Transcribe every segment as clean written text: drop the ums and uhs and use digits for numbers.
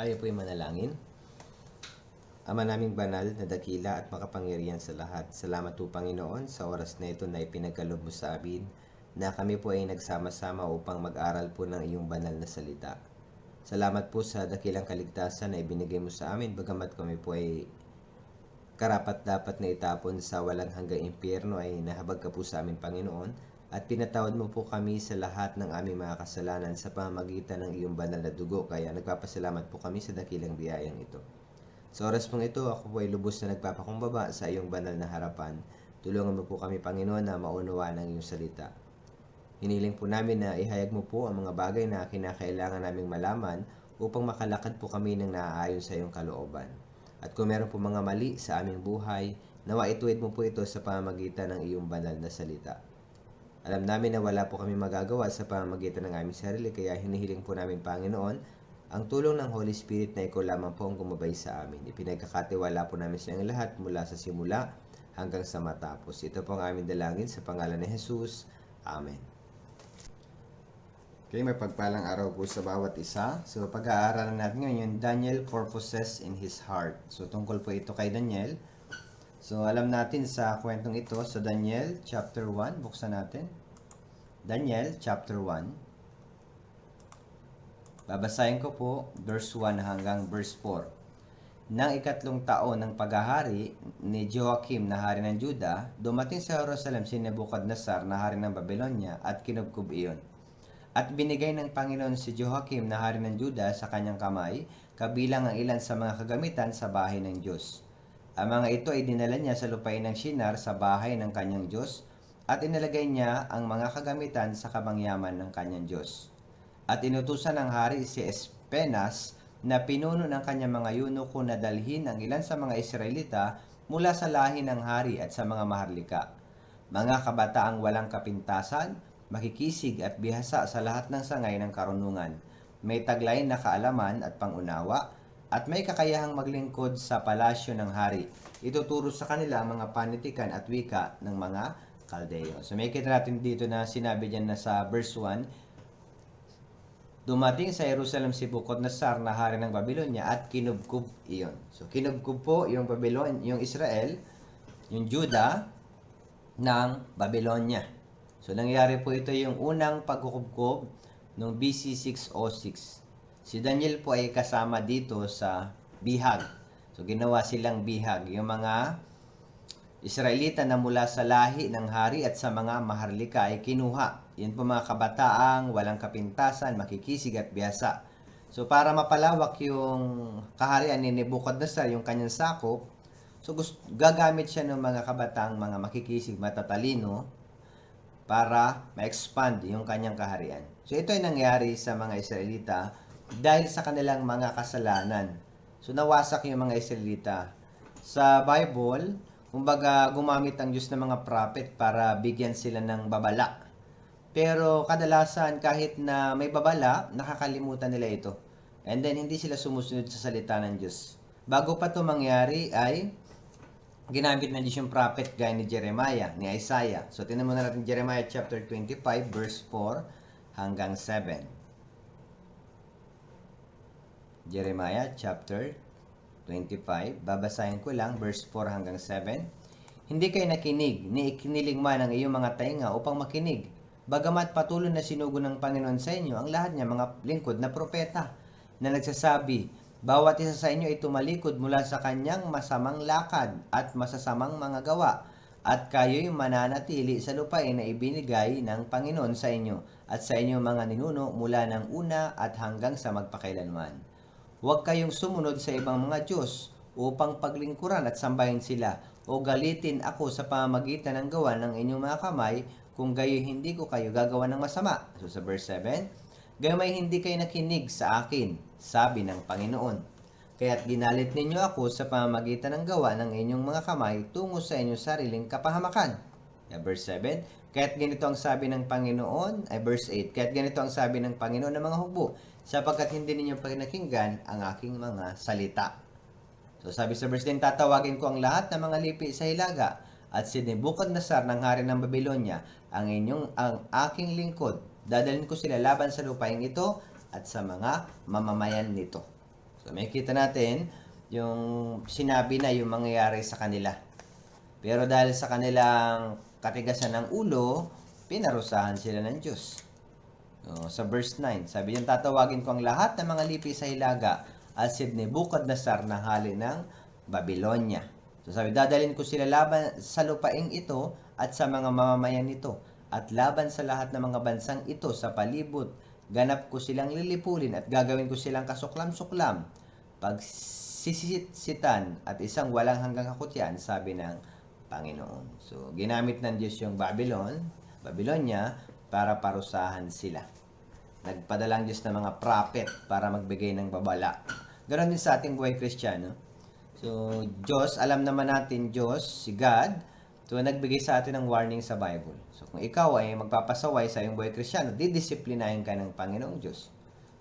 Tayo po'y manalangin. Ama naming banal na dakila at makapangyarihan sa lahat, salamat po Panginoon sa oras na ito na ipinagkaloob mo sa amin na kami po ay nagsama-sama upang mag-aral po ng iyong banal na salita. Salamat po sa dakilang kaligtasan na ibinigay mo sa amin, bagamat kami po ay karapat-dapat na itapon sa walang hanggang impyerno, ay nahabag ka po sa amin Panginoon, at pinatawad mo po kami sa lahat ng aming mga kasalanan sa pamamagitan ng iyong banal na dugo. Kaya nagpapasalamat po kami sa dakilang biyayang ito. Sa oras pong ito, ako po ay lubos na nagpapakumbaba sa iyong banal na harapan. Tulungan mo po kami, Panginoon, na maunawaan ang iyong salita. Hiniling po namin na ihayag mo po ang mga bagay na kinakailangan naming malaman upang makalakad po kami ng naaayon sa iyong kalooban. At kung meron po mga mali sa aming buhay, nawa ituwid mo po ito sa pamamagitan ng iyong banal na salita. Alam namin na wala po kami magagawa sa pamamagitan ng aming sarili, kaya hinihiling po namin, Panginoon, ang tulong ng Holy Spirit na ikaw lamang po ang gumabay sa amin. Ipinagkakatiwala po namin sa iyong lahat mula sa simula hanggang sa matapos. Ito po ang aming dalangin sa pangalan ni Jesus. Amen. Okay, may pagpalang araw po sa bawat isa. So, pag-aaralan natin ngayon yung Daniel purposes in his heart. So, tungkol po ito kay Daniel. So, alam natin sa kwentong ito, sa Daniel chapter 1, buksan natin. Daniel chapter 1. Babasahin ko po verse 1 hanggang verse 4. Nang ikatlong taon ng paghahari ni Joachim na hari ng Juda, dumating sa Jerusalem si Nebuchadnezzar na hari ng Babylonia at kinubkob iyon. At binigay ng Panginoon si Joachim na hari ng Juda sa kanyang kamay, kabilang ang ilan sa mga kagamitan sa bahay ng Diyos. Ang mga ito ay dinala niya sa lupain ng Shinar sa bahay ng kanyang Diyos, at inilagay niya ang mga kagamitan sa kabangyaman ng kanyang Diyos. At inutusan ng hari si Espenas na pinuno ng kanyang mga eunuko na dalhin ang ilan sa mga Israelita mula sa lahi ng hari at sa mga maharlika. Mga kabataang walang kapintasan, makikisig at bihasa sa lahat ng sangay ng karunungan, may taglay na kaalaman at pangunawa, at may kakayahang maglingkod sa palasyo ng hari. Ituturo sa kanila ang mga panitikan at wika ng mga Kaldeo. So may kita natin dito na sinabi diyan na sa verse 1, dumating sa Jerusalem si Nebuchadnezzar na hari ng Babylonia at kinubkob iyon. So kinubkob po yung Babylon, yung Israel, yung Juda ng Babylonia. So nangyari po ito yung unang pagkukubkob noong BC 606. Si Daniel po ay kasama dito sa bihag. So ginawa silang bihag. Yung mga Israelita na mula sa lahi ng hari at sa mga maharlika ay kinuha. Yan po mga kabataang walang kapintasan, makikisig at biyasa. So para mapalawak yung kaharian ni Nebuchadnezzar, yung kanyang sakop, so gagamit siya ng mga kabataang mga makikisig, matatalino, para ma-expand yung kanyang kaharian. So ito ay nangyari sa mga Israelita dahil sa kanilang mga kasalanan. So nawasak yung mga Israelita. Sa Bible, kumbaga gumamit ang Diyos ng mga prophet para bigyan sila ng babala. Pero kadalasan kahit na may babala, nakakalimutan nila ito. And then hindi sila sumusunod sa salita ng Diyos. Bago pa ito mangyari ay ginamit ng Diyos yung prophet gaya ni Jeremiah, ni Isaiah. So tingnan mo na natin Jeremiah chapter 25 verse 4 hanggang 7. Jeremiah chapter 25, babasahin ko lang verse 4 hanggang 7. Hindi kayo nakinig, ni ikiniling man ang iyong mga tainga upang makinig. Bagamat patuloy na sinugo ng Panginoon sa inyo ang lahat niya mga lingkod na propeta na nagsasabi, bawat isa sa inyo ay tumalikod mula sa kanyang masamang lakad at masasamang mga gawa, at kayo'y mananatili sa lupain na ibinigay ng Panginoon sa inyo at sa inyong mga ninuno mula ng una at hanggang sa magpakailanman. Huwag kayong sumunod sa ibang mga Diyos upang paglingkuran at sambahin sila o galitin ako sa pamamagitan ng gawa ng inyong mga kamay, kung gayo hindi ko kayo gagawa ng masama. So sa verse 7, gamay hindi kayo nakinig sa akin, sabi ng Panginoon. Kaya't ginalit ninyo ako sa pamamagitan ng gawa ng inyong mga kamay tungo sa inyong sariling kapahamakan. Verse 7, kaya't ganito ang sabi ng Panginoon, verse 8, kaya't ganito ang sabi ng Panginoon ng mga hukbo, sapagkat hindi ninyo pinakinggan ang aking mga salita. So sabi sa verse 10, tatawagin ko ang lahat ng mga lipi sa hilaga, at si Nebuchadnezzar ng hari ng Babylonia, ang aking lingkod. Dadalhin ko sila laban sa lupain ito at sa mga mamamayan nito. So makikita natin yung sinabi na yung mangyayari sa kanila. Pero dahil sa kanilang katigasan ng ulo, pinarusahan sila ng Diyos. Sa verse 9, sabi niya, tatawagin ko ang lahat ng mga lipi sa hilaga at si Nebuchadnezzar na hali ng Babylonia. So sabi, dadalhin ko sila laban sa lupaing ito at sa mga mamamayan nito at laban sa lahat ng mga bansang ito sa palibot. Ganap ko silang lilipulin at gagawin ko silang kasuklam-suklam, pagsisisitan at isang walang hanggang kakutyan, sabi ng Panginoon. So ginamit ng Diyos yung Babylonia, para parusahan sila. Nagpadala ang Diyos ng mga prophet para magbigay ng babala. Ganon din sa ating buhay Kristiyano. So, Diyos, alam naman natin, Diyos, si God, nagbigay sa atin ng warning sa Bible. So, kung ikaw ay magpapasaway sa iyong buhay Kristiyano, didisiplinahin ka ng Panginoong Diyos.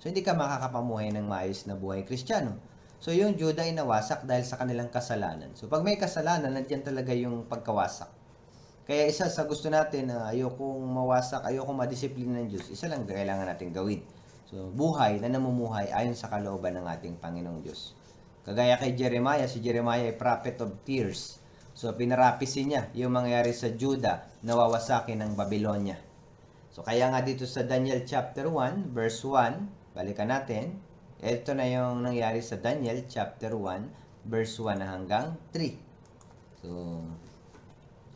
So, hindi ka makakapamuhay ng maayos na buhay Kristiyano. So, yung Juda ay nawasak dahil sa kanilang kasalanan. So, pag may kasalanan, nandiyan talaga yung pagkawasak. Kaya isa sa gusto natin na ayokong mawasak, ayokong madisiplina ng Diyos, isa lang kailangan natin gawin. So, buhay na namumuhay ayon sa kalooban ng ating Panginoong Diyos. Kagaya kay Jeremiah, si Jeremiah ay prophet of tears. So, pinarapisi niya yung mangyayari sa Juda na wawasakin ng Babylonia. So, kaya nga dito sa Daniel chapter 1, verse 1, balikan natin. Ito na yung nangyari sa Daniel chapter 1, verse 1 hanggang 3. So,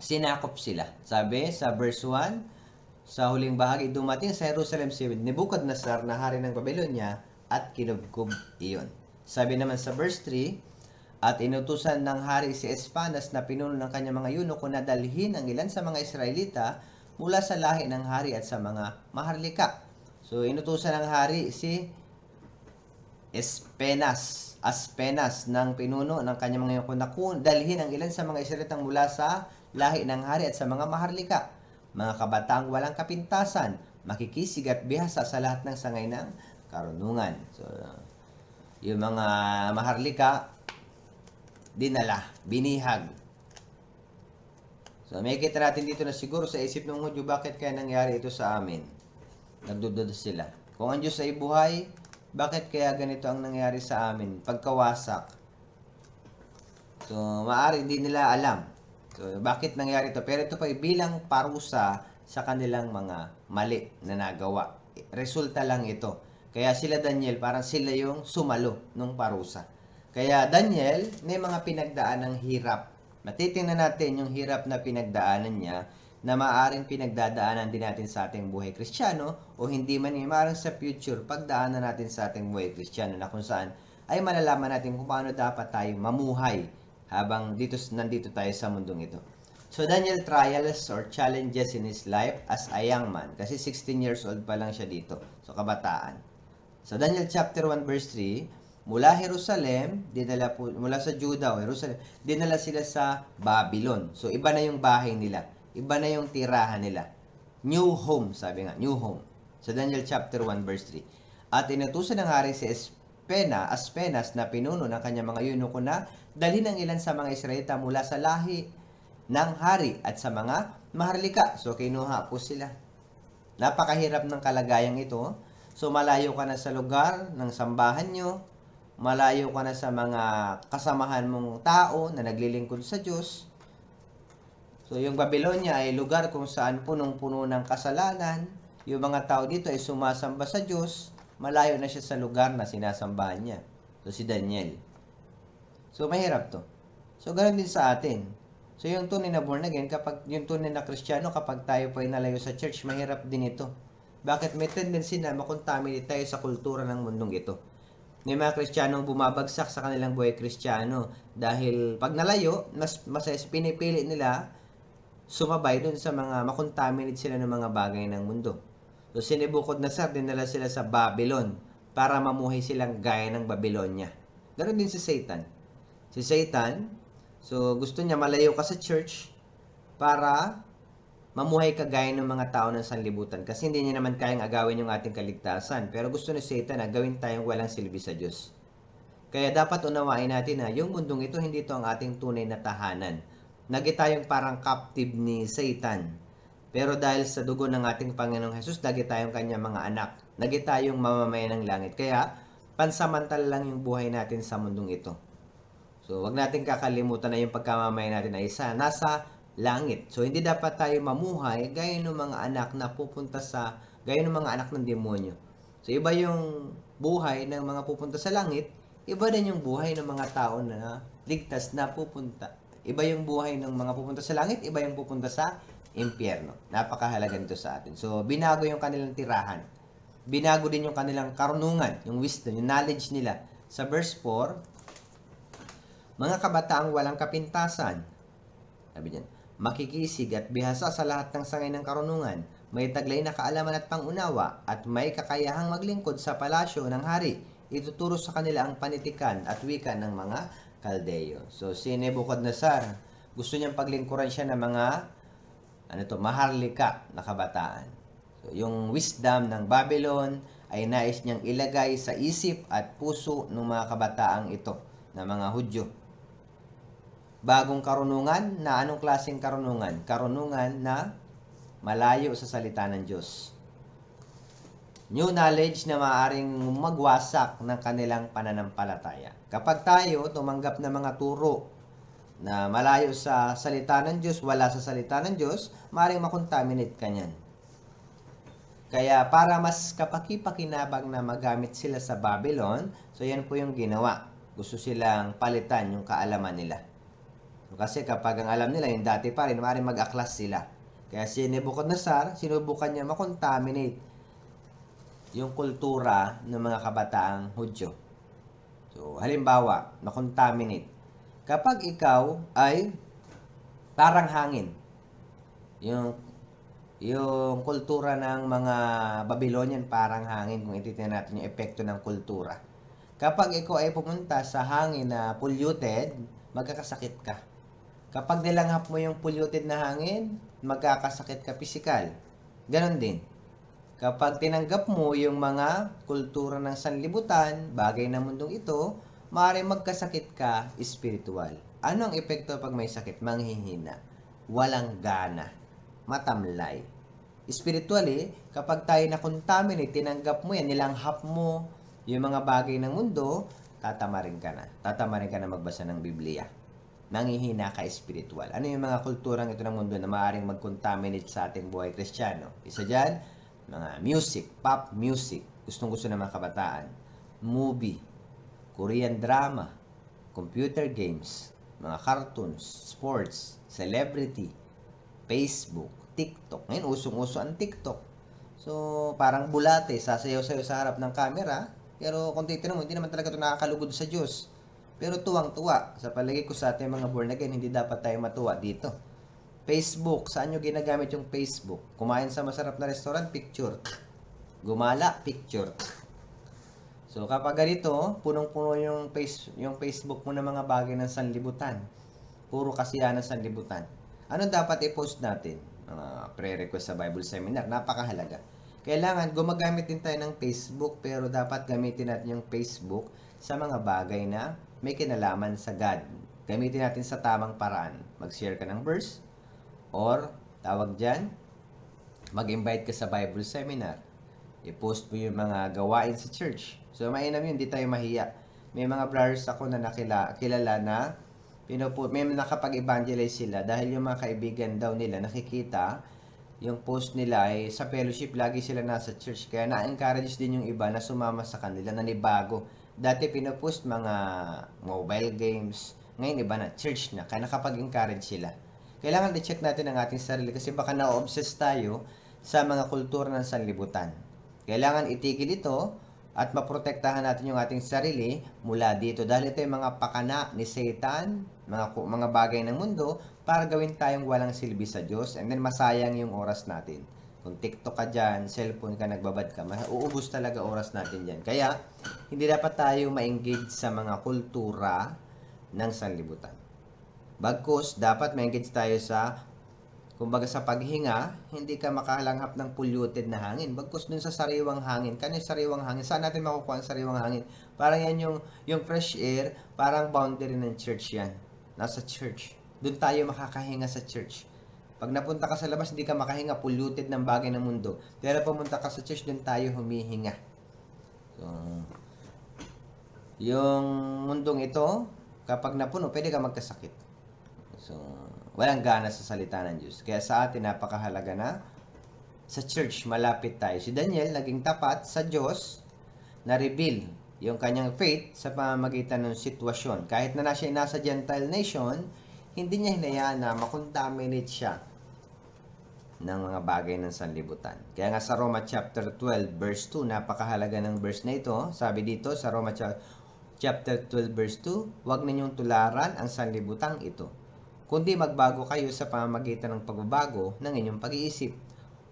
sinakop sila. Sabi sa verse 1, sa huling bahagi, dumating sa Jerusalem si Nebuchadnezzar na hari ng Babylonia at kinubkob iyon. Sabi naman sa verse 3, at inutusan ng hari si Espanas na pinuno ng kanyang mga eunuko na dalhin ang ilan sa mga Israelita mula sa lahi ng hari at sa mga maharlika. So inutusan ng hari si Aspenas ng pinuno ng kanyang mga eunuko na dalhin ang ilan sa mga Israelita mula sa lahi ng hari at sa mga maharlika, mga kabataang walang kapintasan, makikisig at bihasa sa lahat ng sangay ng karunungan. So, yung mga maharlika, dinala, binihag. So, may kita natin dito na siguro sa isip ng Hudyo, bakit kaya nangyari ito sa amin? Nagdududa sila. Kung ang Diyos ay buhay, bakit kaya ganito ang nangyari sa amin? Pagkawasak. So, maaari hindi nila alam. So, bakit nangyari ito? Pero ito pa ay bilang parusa sa kanilang mga mali na nagawa. Resulta lang ito. Kaya sila Daniel, parang sila yung sumalo ng parusa. Kaya Daniel, may mga pinagdaan ng hirap. Matitingnan natin yung hirap na pinagdaanan niya na maaaring pinagdadaanan din natin sa ating buhay Kristiyano o hindi man maaaring sa future pagdaanan natin sa ating buhay Kristiyano na kung saan ay malalaman natin kung paano dapat tayo mamuhay habang nandito tayo sa mundong ito. So, Daniel trials or challenges in his life as a young man. Kasi 16 years old pa lang siya dito. So, kabataan. So, Daniel chapter 1 verse 3, mula Jerusalem, mula sa Judah o Jerusalem, dinala sila sa Babylon. So, iba na yung bahay nila. Iba na yung tirahan nila. New home, sabi nga, new home. So, Daniel chapter 1 verse 3. At inutusan ng hari si Aspenas na pinuno ng kanyang mga eunuko na dalhin ang ilan sa mga Israelita mula sa lahi ng hari at sa mga maharlika. So, kinuha po sila. Napakahirap ng kalagayang ito. So, malayo ka na sa lugar ng sambahan nyo. Malayo ka na sa mga kasamahan mong tao na naglilingkod sa Diyos. So, yung Babylonia ay lugar kung saan punong-puno ng kasalanan. Yung mga tao dito ay sumasamba sa Diyos. Malayo na siya sa lugar na sinasambahan niya. So, si Daniel. So, mahirap to. So, ganoon din sa atin. So, yung tunay na born again, yung tunay na Kristiyano, kapag tayo po ay nalayo sa church, mahirap din ito. Bakit? May tendency na makontaminate tayo sa kultura ng mundong ito. May mga Kristiyanong bumabagsak sa kanilang buhay Kristiyano dahil pag nalayo, mas pinipili nila sumabay dun sa mga makontaminate sila ng mga bagay ng mundo. So, si Nebuchadnezzar, dinala sila sa Babylon para mamuhay silang gaya ng Babylonia. Ganon din si Satan. Si Satan, so gusto niya malayo ka sa church para mamuhay ka gaya ng mga tao ng sanlibutan. Kasi hindi niya naman kayang agawin yung ating kaligtasan. Pero gusto ni Satan na gawin tayong walang silbi sa Diyos. Kaya dapat unawain natin na yung mundong ito, hindi ito ang ating tunay na tahanan. Lagi tayong parang captive ni Satan. Pero dahil sa dugo ng ating Panginoong Jesus, lagi tayong kanyang mga anak. Lagi tayong mamamayan ng langit. Kaya, pansamantala lang yung buhay natin sa mundong ito. So, wag natin kakalimutan na yung pagkamamay natin ay nasa langit. So, hindi dapat tayo mamuhay gaya ng mga anak na pupunta sa, gaya ng mga anak ng demonyo. So, iba yung buhay ng mga pupunta sa langit, iba din yung buhay ng mga tao na ligtas na pupunta. Iba yung buhay ng mga pupunta sa langit, iba yung pupunta sa impyerno. Napakahalaga nito sa atin. So, binago yung kanilang tirahan. Binago din yung kanilang karunungan, yung wisdom, yung knowledge nila. Sa verse 4, mga kabataang walang kapintasan, sabi niyan, makikisig at bihasa sa lahat ng sangay ng karunungan, may taglay na kaalaman at pangunawa, at may kakayahang maglingkod sa palasyo ng hari. Ituturo sa kanila ang panitikan at wika ng mga Kaldeyo. So, si Nebuchadnezzar, gusto niyang paglingkuran siya ng mga, maharlika na kabataan. So, yung wisdom ng Babylon ay nais niyang ilagay sa isip at puso ng mga kabataang ito, na mga Hudyo. Bagong karunungan na anong klaseng karunungan? Karunungan na malayo sa salita ng Diyos. New knowledge na maaaring magwasak ng kanilang pananampalataya. Kapag tayo tumanggap ng mga turo na malayo sa salita ng Diyos, wala sa salita ng Diyos, maaaring makontaminate ka niyan. Kaya para mas kapaki-pakinabang na magamit sila sa Babylon, so yan po yung ginawa. Gusto silang palitan yung kaalaman nila. Kasi kapag ang alam nila, yung dati pa rin, maaaring mag-aklas sila. Kaya si Nebuchadnezzar, sinubukan niya makontaminate yung kultura ng mga kabataang Hudyo. So, halimbawa, makontaminate. Kapag ikaw ay parang hangin, yung kultura ng mga Babylonian parang hangin, kung ititingnan natin yung epekto ng kultura. Kapag ikaw ay pumunta sa hangin na polluted, magkakasakit ka. Kapag nilanghap mo yung polluted na hangin, magkakasakit ka pisikal. Ganon din. Kapag tinanggap mo yung mga kultura ng sanlibutan, bagay na mundong ito, maaaring magkasakit ka espiritual. Ano ang epekto pag may sakit? Manghihina, walang gana, matamlay. Spiritually, kapag tayo na-contaminate, tinanggap mo yan, nilanghap mo yung mga bagay ng mundo, tatamarin ka na. Tatamarin ka na magbasa ng Biblia. Nanghihina ka espiritual. Ano yung mga kulturang ito ng mundo na maaaring mag-contaminate sa ating buhay Kristiyano? Isa dyan, mga music, pop music, gustong-gusto ng mga kabataan, movie, Korean drama, computer games, mga cartoons, sports, celebrity, Facebook, TikTok. Ngayon, usong-uso ang TikTok. So, parang bulate, sasayaw-sayaw sa harap ng camera, pero kung titignan mo, hindi naman talaga ito nakakalugod sa Diyos. Pero tuwang-tuwa. Sa palagay ko sa ating mga born again, hindi dapat tayo matuwa dito. Facebook, saan nyo ginagamit yung Facebook? Kumain sa masarap na restaurant, picture. Gumala, picture. So kapag ganito, punong-puno yung Facebook mo ng mga bagay ng sanlibutan. Puro kasiyahan ng sanlibutan. Ano dapat i-post natin? Mga pre-request sa Bible Seminar, napakahalaga. Kailangan gumagamit din tayo ng Facebook, pero dapat gamitin natin yung Facebook sa mga bagay na may kinalaman sa God. Gamitin natin sa tamang paraan. Mag-share ka ng verse, or tawag dyan, mag-invite ka sa Bible Seminar. I-post mo yung mga gawain sa church. So, mainam yun, hindi tayo mahiya. May mga brothers ako na kilala na may nakapag-evangelize sila dahil yung mga kaibigan daw nila nakikita yung post nila ay sa fellowship, lagi sila nasa church. Kaya na-encourage din yung iba na sumama sa kanila, nanibago. Dati pinopost mga mobile games, ngayon iba na, church na. Kaya nakapag-encourage sila. Kailangan i-check natin ang ating sarili kasi baka na-obsess tayo sa mga kultura ng sanlibutan. Kailangan itigil ito at maprotektahan natin yung ating sarili mula dito. Dahil ito yung mga pakana ni Satan, mga bagay ng mundo, para gawin tayong walang silbi sa Diyos, and then masayang yung oras natin. Kung TikTok ka dyan, cellphone ka, nagbabad ka, uubos talaga oras natin dyan. Kaya, hindi dapat tayo ma-engage sa mga kultura ng sanlibutan. Bagkus, dapat ma-engage tayo sa, kumbaga sa paghinga, hindi ka makalanghap ng polluted na hangin. Bagkus dun sa sariwang hangin. Kano yung sariwang hangin? Saan natin makukuha ang sariwang hangin? Parang yan yung fresh air, parang boundary ng church yan. Nasa church. Doon tayo makakahinga sa church. Pag napunta ka sa labas, hindi ka makahinga, polluted ng bagay ng mundo. Pero pumunta ka sa church, doon tayo humihinga. So, Yung mundong ito, kapag napuno, pwede ka magkasakit. So, walang gana sa salita ng Diyos. Kaya sa atin, napakahalaga na sa church, malapit tayo. Si Daniel, naging tapat sa Diyos, na-reveal yung kanyang faith sa pamamagitan ng sitwasyon. Kahit na siya nasa Gentile nation, hindi niya hinayaan na makontaminate siya ng mga bagay ng sanlibutan. Kaya nga sa Roma chapter 12 verse 2, napakahalaga ng verse na ito. Sabi dito sa Roma chapter 12 verse 2, huwag ninyong tularan ang sanlibutang ito, kundi magbago kayo sa pamamagitan ng pagbabago ng inyong pag-iisip,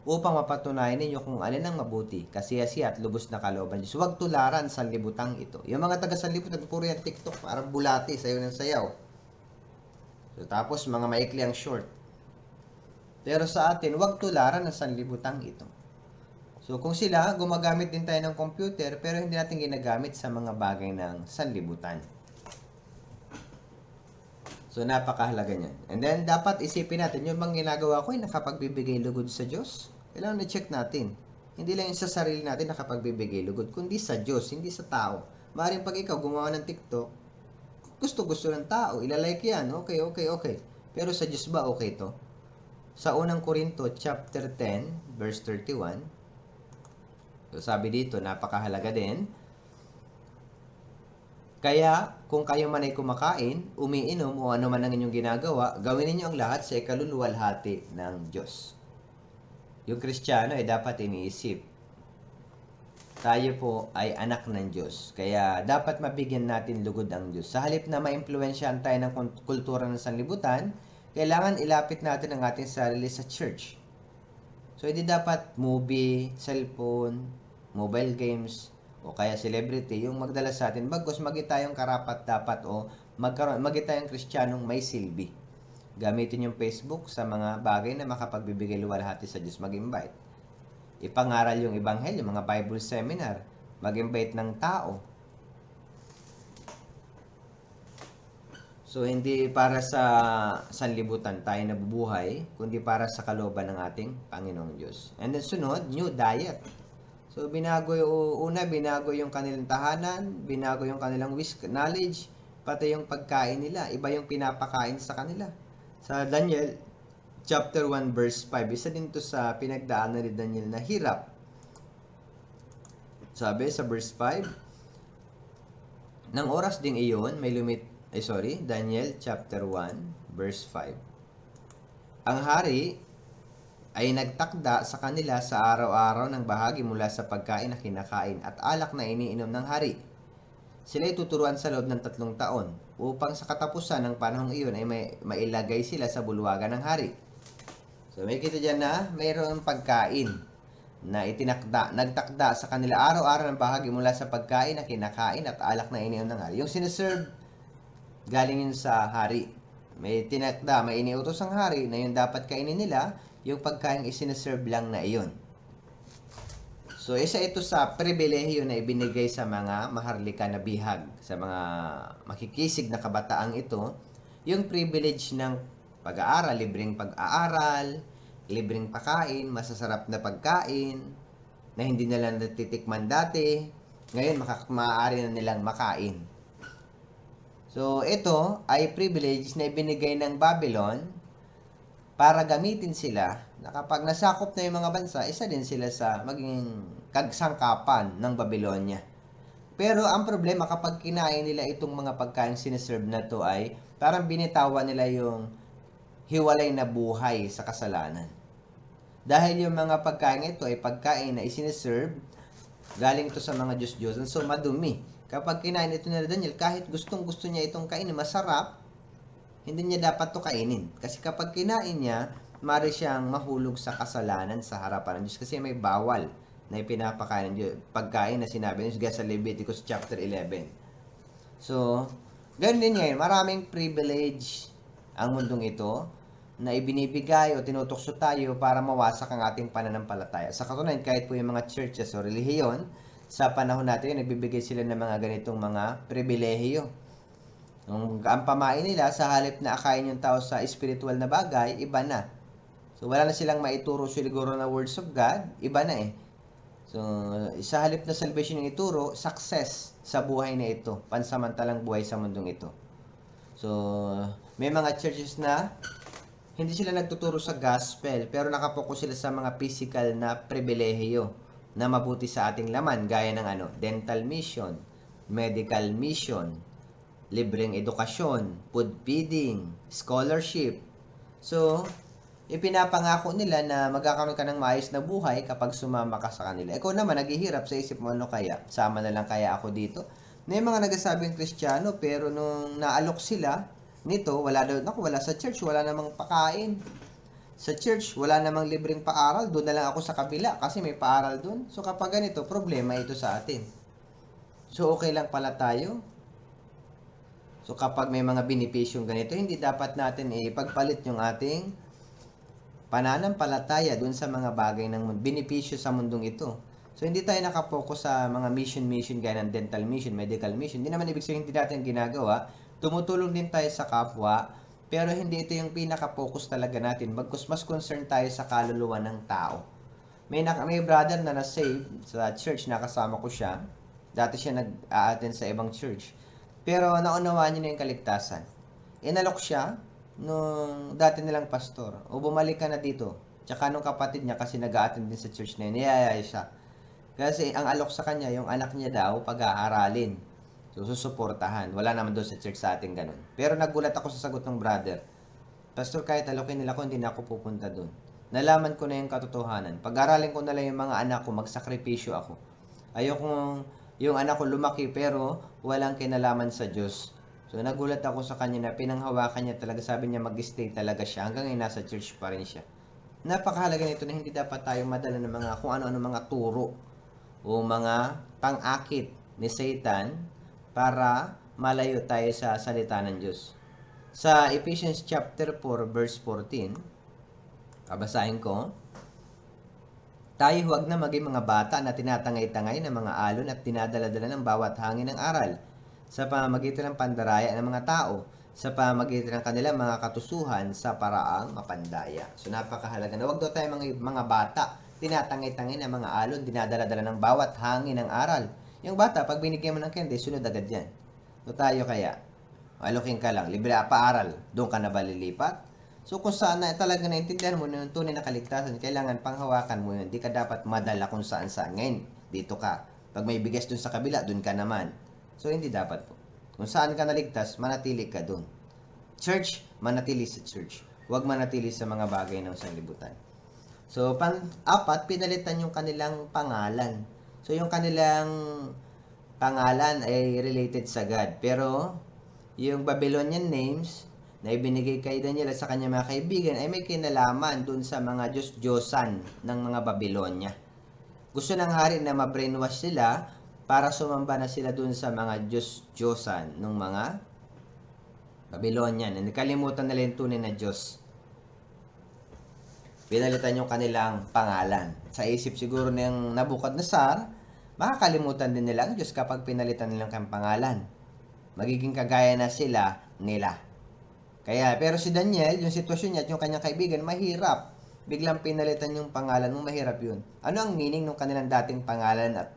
upang mapatunayan ninyo kung alin ang mabuti, kasiyasiya at lubos na kalooban Diyos. Huwag tularan sa sanlibutang ito. Yung mga taga sanlibutan, puro yan TikTok, parang bulati, sayo ng sayaw. So, tapos mga maikli ang short. Pero sa atin, huwag tularan ang sanlibutang ito. So, kung sila, gumagamit din tayo ng computer, pero hindi natin ginagamit sa mga bagay ng sanlibutan. So, napakahalaga niyan. And then, dapat isipin natin, yung mga ginagawa ko ay nakapagbibigay lugod sa Diyos. Kailangan na-check natin. Hindi lang yung sa sarili natin nakapagbibigay lugod, kundi sa Diyos, hindi sa tao. Maaaring pag ikaw gumawa ng TikTok, gusto-gusto ng tao, ilalike yan, okay. Pero sa Diyos ba okay to? Sa unang Korinto, chapter 10, verse 31, so sabi dito, napakahalaga din, kaya kung kayo man ay kumakain, umiinom o ano man ang inyong ginagawa, gawin ninyo ang lahat sa ikaluluwalhati ng Diyos. Yung Kristiyano ay dapat iniisip, tayo po ay anak ng Diyos. Kaya dapat mabigyan natin lugod ang Diyos. Sa halip na maimpluwensyahan tayo ng kultura ng sanlibutan, kailangan ilapit natin ang ating sarili sa church. So, hindi dapat movie, cellphone, mobile games, o kaya celebrity, yung magdala sa atin. Bagos, maging tayong karapat-dapat o maging tayong Kristiyanong may silbi. Gamitin yung Facebook sa mga bagay na makapagbibigay luwalhati sa Diyos. Mag-invite. Ipangaral yung Ebanghelyo, mga Bible seminar. Mag-invite ng tao. So, hindi para sa sanlibutan tayo nabubuhay, kundi para sa kalooban ng ating Panginoong Diyos. And then sunod, new diet. So, binago yung kanilang tahanan, binago yung kanilang knowledge, pati yung pagkain nila. Iba yung pinapakain sa kanila. Sa Daniel, chapter 1, verse 5, isa din to sa pinagdaanan ni Daniel na hirap. Sabi sa verse 5, nang oras ding iyon, Daniel chapter 1, verse 5. Ang hari ay nagtakda sa kanila sa araw-araw ng bahagi mula sa pagkain na kinakain at alak na iniinom ng hari. Sila ay tuturuan sa loob ng 3 taon upang sa katapusan ng panahong iyon ay mailagay sila sa bulwagan ng hari. So may kita dyan na mayroong pagkain na nagtakda sa kanila araw-araw ng bahagi mula sa pagkain na kinakain at alak na iniinom ng hari. Yung sineserve, galing yun sa hari. May tinakda, may iniutos ang hari na yung dapat kainin nila, yung pagkain isineserve lang na iyon. So, isa ito sa pribilehiyo na ibinigay sa mga maharlika na bihag, sa mga makikisig na kabataang ito, yung privilege ng pag-aaral, libreng pag-aaral, libreng pagkain, masasarap na pagkain, na hindi nila natitikman dati, ngayon maaari na nilang makain. So, ito ay privilege na ibinigay ng Babylon para gamitin sila na kapag nasakop na yung mga bansa, isa din sila sa maging kagsangkapan ng Babylonia. Pero ang problema kapag kinain nila itong mga pagkain sineserve na to ay parang binitawan nila yung hiwalay na buhay sa kasalanan. Dahil yung mga pagkain ito ay pagkain na isineserve, galing ito sa mga Diyos-Diyosan, so madumi. Kapag kinain ito ni Daniel, kahit gustong-gusto niya itong kainin, masarap, hindi niya dapat to kainin. Kasi kapag kinain niya, maaari siyang mahulog sa kasalanan sa harapan ng Diyos. Kasi may bawal na ipinapakain ng Diyos. Pagkain na sinabi ng Diyos sa Leviticus chapter 11. So, ganun din ngayon. Maraming privilege ang mundong ito na ibinibigay o tinutokso tayo para mawasak ang ating pananampalataya. Sa katunayan, kahit po yung mga churches o relihiyon, sa panahon natin, nagbibigay sila ng mga ganitong mga pribilehiyo. Ang pamain nila, sa halip na akayin yung tao sa spiritual na bagay, iba na. So, wala na silang maituro siguro na words of God, iba na eh. So, sa halip na salvation yung ituro, success sa buhay na ito, pansamantalang buhay sa mundong ito. So, may mga churches na hindi sila nagtuturo sa gospel, pero nakapokus sila sa mga physical na pribilehiyo na mabuti sa ating laman, gaya ng dental mission, medical mission, libreng edukasyon, food feeding, scholarship. So, ipinapangako nila na magkakaroon ka ng maayos na buhay kapag sumama ka sa kanila. Ikaw naman, naghihirap sa isip mo, ano kaya? Sama na lang kaya ako dito? May mga nagsasabing Kristiyano, pero nung naalok sila nito, wala sa church, wala namang pakain. Sa church, wala namang libreng paaral. Doon na lang ako sa kabila kasi may paaral doon. So kapag ganito, problema ito sa atin. So okay lang pala tayo. So kapag may mga benepisyong ganito, hindi dapat natin ipagpalit yung ating pananampalataya dun sa mga bagay ng benepisyo sa mundong ito. So hindi tayo nakapokus sa mga mission gaya ng dental mission, medical mission. Hindi naman ibig sabihin hindi natin ginagawa. Tumutulong din tayo sa kapwa, pero hindi ito yung pinaka-focus talaga natin. Bagkus mas concerned tayo sa kaluluwa ng tao. May brother na na-save sa church, nakasama ko siya. Dati siya nag-a-attend sa ibang church. Pero naunawaan niya na yung kaligtasan. Inalok siya nung dati nilang pastor. O bumalik ka na dito. Tsaka nung kapatid niya kasi nag-a-attend din sa church na yun, niyayaya siya. Kasi ang alok sa kanya, yung anak niya daw, pag-aaralin. So, susuportahan. Wala naman doon sa church sa ating ganun. Pero nagulat ako sa sagot ng brother. Pastor, kahit alokin nila ko, hindi na ako pupunta doon. Nalaman ko na yung katotohanan. Pag-aralin ko na lang yung mga anak ko, magsakripisyo ako. Ayokong yung anak ko lumaki pero walang kinalaman sa Diyos. So, nagulat ako sa kanya na pinanghawakan niya talaga. Sabi niya mag-stay talaga siya. Hanggang ngayon nasa church pa rin siya. Napakahalaga nito na hindi dapat tayo madala ng mga kung ano-ano mga turo o mga pang-akit ni Satan para malayo tayo sa salita ng Diyos. Sa Ephesians chapter 4 verse 14, babasahin ko, tayo huwag na maging mga bata na tinatangay-tangay ng mga alon at dinadala-dala ng bawat hangin ng aral sa pamamagitan ng pandaraya ng mga tao, sa pamamagitan ng kanilang mga katusuhan sa paraang mapandaya. So napakahalaga na huwag daw tayo mga bata tinatangay-tangay ng mga alon, dinadala-dala ng bawat hangin ng aral. Yung bata, pag binigyan mo ng candy, sunod agad yan. So tayo kaya, alokin ka lang, libre paaral, doon ka na ba lilipat? So kung saan na talaga naintindihan mo na yung tunay na kaligtasan, kailangan panghawakan mo yun. Di ka dapat madala kung saan saan. Ngayon, dito ka. Pag may bigas doon sa kabila, doon ka naman. So hindi dapat po. Kung saan ka naligtas, manatili ka doon. Church, manatili sa church. Huwag manatili sa mga bagay ng sanglibutan. So, apat, pinalitan yung kanilang pangalan. So, yung kanilang pangalan ay related sa God. Pero, yung Babylonian names na ibinigay kay Daniel at sa kanyang mga kaibigan ay may kinalaman dun sa mga Diyos-Diyosan ng mga Babylonia. Gusto ng hari na ma-brainwash sila para sumamba na sila dun sa mga Diyos-Diyosan ng mga Babylonian. Nakalimutan nila yung tunay na Diyos. Pinalitan yung kanilang pangalan. Sa isip siguro ng Nabukadnesar, makakalimutan din nila ang Diyos kapag pinalitan nilang kang pangalan. Magiging kagaya na sila nila. Kaya, pero si Daniel, yung sitwasyon niya at yung kanyang kaibigan, mahirap. Biglang pinalitan yung pangalan mo, mahirap yun. Ano ang meaning ng kanilang dating pangalan at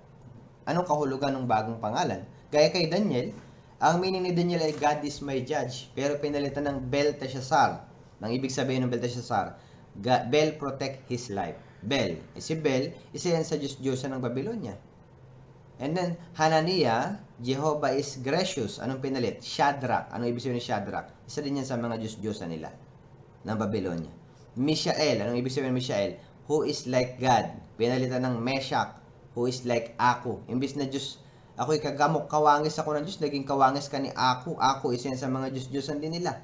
anong kahulugan ng bagong pangalan? Gaya kay Daniel, ang meaning ni Daniel ay God is my judge. Pero pinalitan ng Belteshazzar. Nang ibig sabihin ng Belteshazzar, Bel protect his life. Bel. Si Bel, isa yan sa Diyos-Diyosan ng Babylonia. And then, Hananiah, Jehovah is gracious. Anong pinalit? Shadrach. Anong ibig sabihin ng Shadrach? Isa din yan sa mga Diyos-Diyosan nila ng Babylonia. Mishael. Anong ibig sabihin ng Mishael? Who is like God. Pinalitan ng Meshach. Who is like ako. Imbis na Diyos, ako'y kagamok, kawangis ako ng Diyos, naging kawangis ka ni ako. Ako, isa yan sa mga Diyos-Diyosan din nila.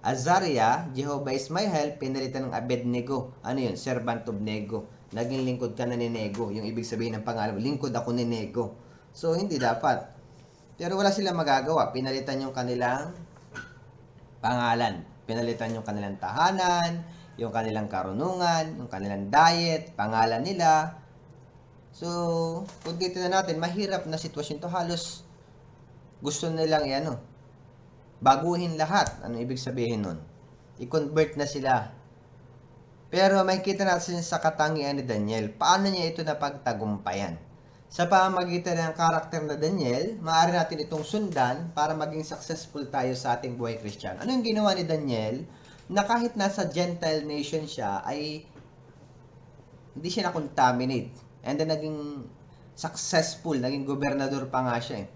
Azariah, Jehovah is my help, pinalitan ng Abednego. Ano yun? Servant of Nego. Naging lingkod ka na ni Nego. Yung ibig sabihin ng pangalan, lingkod ako ni Nego. So, hindi dapat. Pero wala silang magagawa. Pinalitan yung kanilang pangalan. Pinalitan yung kanilang tahanan, yung kanilang karunungan, yung kanilang diet, pangalan nila. So, kung titignan natin, mahirap na sitwasyon to. Halos gusto nilang baguhin lahat. Ano ibig sabihin nun? I-convert na sila. Pero makikita natin sa katangian ni Daniel, paano niya ito napagtagumpayan. Sa pamamagitan ng karakter na Daniel, maaari natin itong sundan para maging successful tayo sa ating buhay Kristiyano. Ano yung ginawa ni Daniel na kahit nasa Gentile nation siya ay hindi siya na-contaminate. And then naging successful, naging gobernador pa nga siya eh.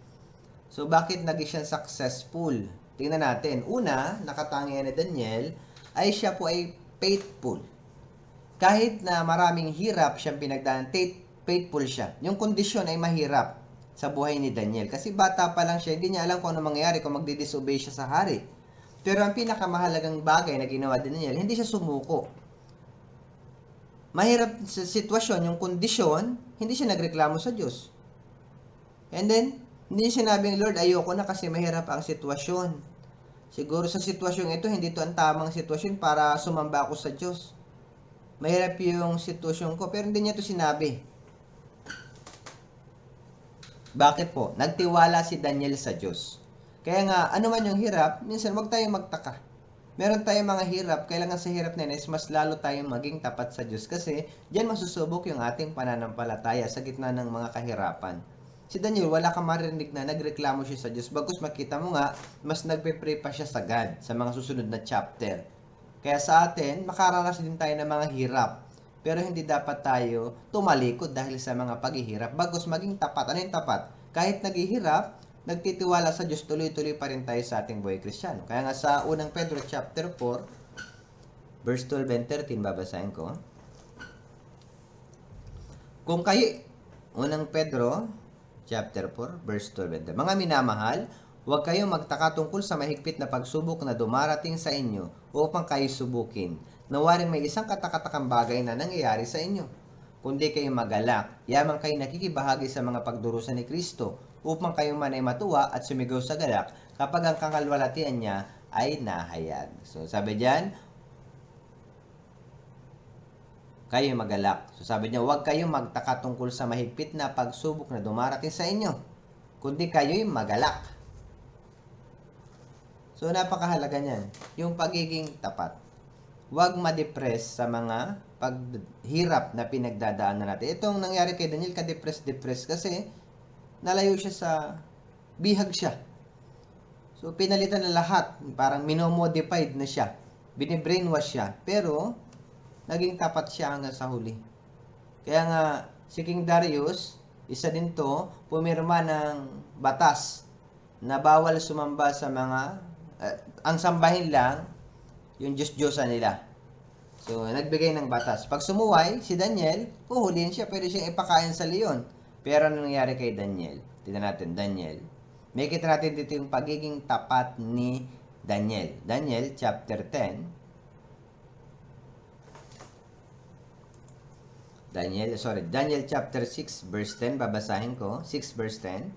So bakit naging siya successful? Tingnan natin. Una, nakatangian ni Daniel ay siya po ay faithful. Kahit na maraming hirap siyang pinagdaan, faithful siya. Yung kondisyon ay mahirap sa buhay ni Daniel. Kasi bata pa lang siya, hindi niya alam kung ano mangyayari kung magdi-disobey siya sa hari. Pero ang pinakamahalagang bagay na ginawa din Daniel, hindi siya sumuko. Mahirap sa sitwasyon, yung kondisyon, hindi siya nagreklamo sa Diyos. And then, hindi niya sinabing, Lord, ayoko na kasi mahirap ang sitwasyon. Siguro sa sitwasyon ito, hindi ito ang tamang sitwasyon para sumamba ako sa Diyos. Mahirap yung sitwasyon ko, pero hindi niya ito sinabi. Bakit po? Nagtiwala si Daniel sa Diyos. Kaya nga, ano man yung hirap, minsan wag tayong magtaka. Meron tayong mga hirap, kailangan sa hirap na is mas lalo tayong maging tapat sa Diyos kasi diyan masusubok yung ating pananampalataya sa gitna ng mga kahirapan. Si Daniel, wala kang marinig na nagreklamo siya sa Diyos. Bagkus makita mo nga, mas nagpe-pray pa siya sa God sa mga susunod na chapter. Kaya sa atin, makaranas din tayo ng mga hirap. Pero hindi dapat tayo tumalikod dahil sa mga paghihirap. Bagkus maging tapat. Ano yung tapat? Kahit naghihirap, nagtitiwala sa Diyos, tuloy-tuloy pa rin tayo sa ating buhay Kristiyano. Kaya nga sa unang Pedro chapter 4, verse 12 and 13, babasahin ko. Kung kayo, unang Pedro chapter 4, verse 12 and 13, mga minamahal, huwag kayong magtaka tungkol sa mahigpit na pagsubok na dumarating sa inyo upang kayo subukin. Nawaring may isang katakatakang bagay na nangyayari sa inyo. Kundi kayo magalak, yamang kayo nakikibahagi sa mga pagdurusa ni Kristo upang kayo man ay matuwa at sumigaw sa galak kapag ang kakalwalatian niya ay nahayag. So sabi diyan, kayo magalak. So sabi niya, huwag kayong magtaka tungkol sa mahigpit na pagsubok na dumarating sa inyo, kundi kayo'y magalak. So napakahalaga niyan, yung pagiging tapat. Huwag ma-depress sa mga paghirap na pinagdadaanan natin. Itong nangyari kay Daniel, ka-depress kasi nalayo siya sa bihag siya. So pinalitan na lahat, parang minomodified na siya. Binibrainwash siya, pero naging tapat siya hanggang sa huli. Kaya nga, si King Darius, isa din to, pumirma ng batas na bawal sumamba sa mga, ang sambahin lang, yung Diyos-Diyosa nila. So, nagbigay ng batas. Pag sumuway, si Daniel, puhulihin siya, pwede siyang ipakain sa leon. Pero ano nangyari kay Daniel? Tignan natin, Daniel. May kita natin dito yung pagiging tapat ni Daniel. Daniel chapter 10. Daniel chapter 6 verse 10, babasahin ko. 6 verse 10.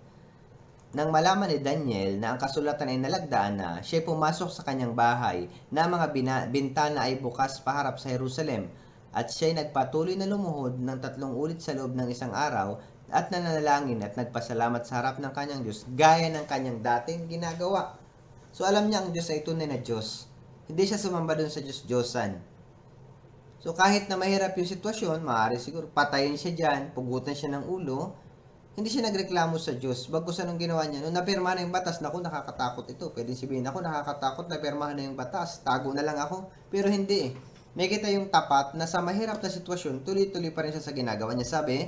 Nang malaman ni Daniel na ang kasulatan ay nalagdaan na, siya pumasok sa kanyang bahay na mga bintana ay bukas paharap sa Jerusalem at siya nagpatuloy na lumuhod ng 3 ulit sa loob ng isang araw at nanalangin at nagpasalamat sa harap ng kanyang Diyos gaya ng kanyang dating ginagawa. So alam niya ang Diyos ay tunay na Diyos. Hindi siya sumamba dun sa Diyos-Diyosan. So kahit na mahirap yung sitwasyon, maaari siguro patayin siya dyan, pugutan siya ng ulo, hindi siya nagreklamo sa Diyos. Bagkus anong ginawa niya? Nung napirmahan na yung batas, naku, nakakatakot ito. Pwede sabihin, ako nakakatakot, napirmahan na yung batas. Tago na lang ako. Pero hindi eh. May kita yung tapat na sa mahirap na sitwasyon, tuloy-tuloy pa rin siya sa ginagawa niya. Sabi,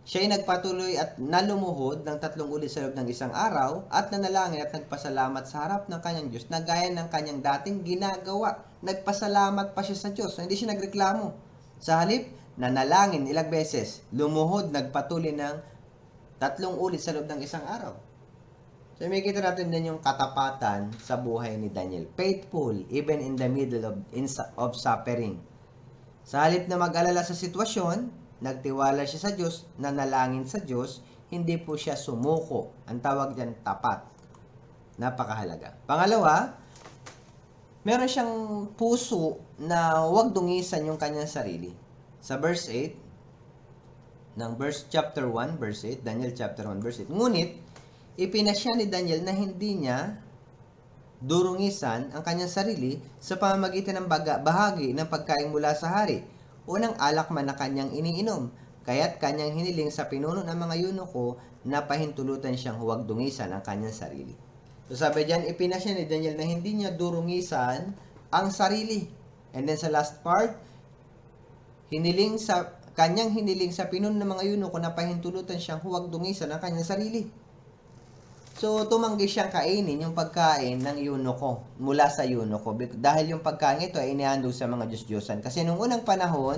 siya ay nagpatuloy at nalumuhod ng 3 ulit sa loob ng isang araw at nanalangin at nagpasalamat sa harap ng kanyang Diyos na gaya ng kanyang dating ginagawa. Nagpasalamat pa siya sa Diyos. So, hindi siya nagreklamo. Sa halip, nanalangin ilang beses. Lumuhod, nagpatuloy ng 3 ulit sa loob ng isang araw. So, may kita natin din yung katapatan sa buhay ni Daniel. Faithful, even in the middle of suffering. Sa halip na mag-alala sa sitwasyon, nagtiwala siya sa Diyos, nanalangin sa Diyos, hindi po siya sumuko. Ang tawag diyan, tapat. Napakahalaga. Pangalawa, meron siyang puso na huwag dungisan yung kanyang sarili. Sa verse 8, ng chapter 1, verse 8, Daniel chapter 1, verse 8. Ngunit, ipinasya ni Daniel na hindi niya durungisan ang kanyang sarili sa pamamagitan ng bahagi ng pagkain mula sa hari o ng alak man na kanyang iniinom. Kaya't kanyang hiniling sa pinuno ng mga eunuko na pahintulutan siyang huwag dungisan ang kanyang sarili. So sabi diyan, ipinasya ni Daniel na hindi niya durungisan ang sarili. And then sa last part, kanyang hiniling sa pinuno ng mga eunuko na pahintulutan siyang huwag dungisan ang kanyang sarili. So, tumanggi siyang kainin yung pagkain ng eunuko, mula sa eunuko. Dahil yung pagkain ito ay inihandog sa mga Diyos-Diyosan. Kasi nung unang panahon,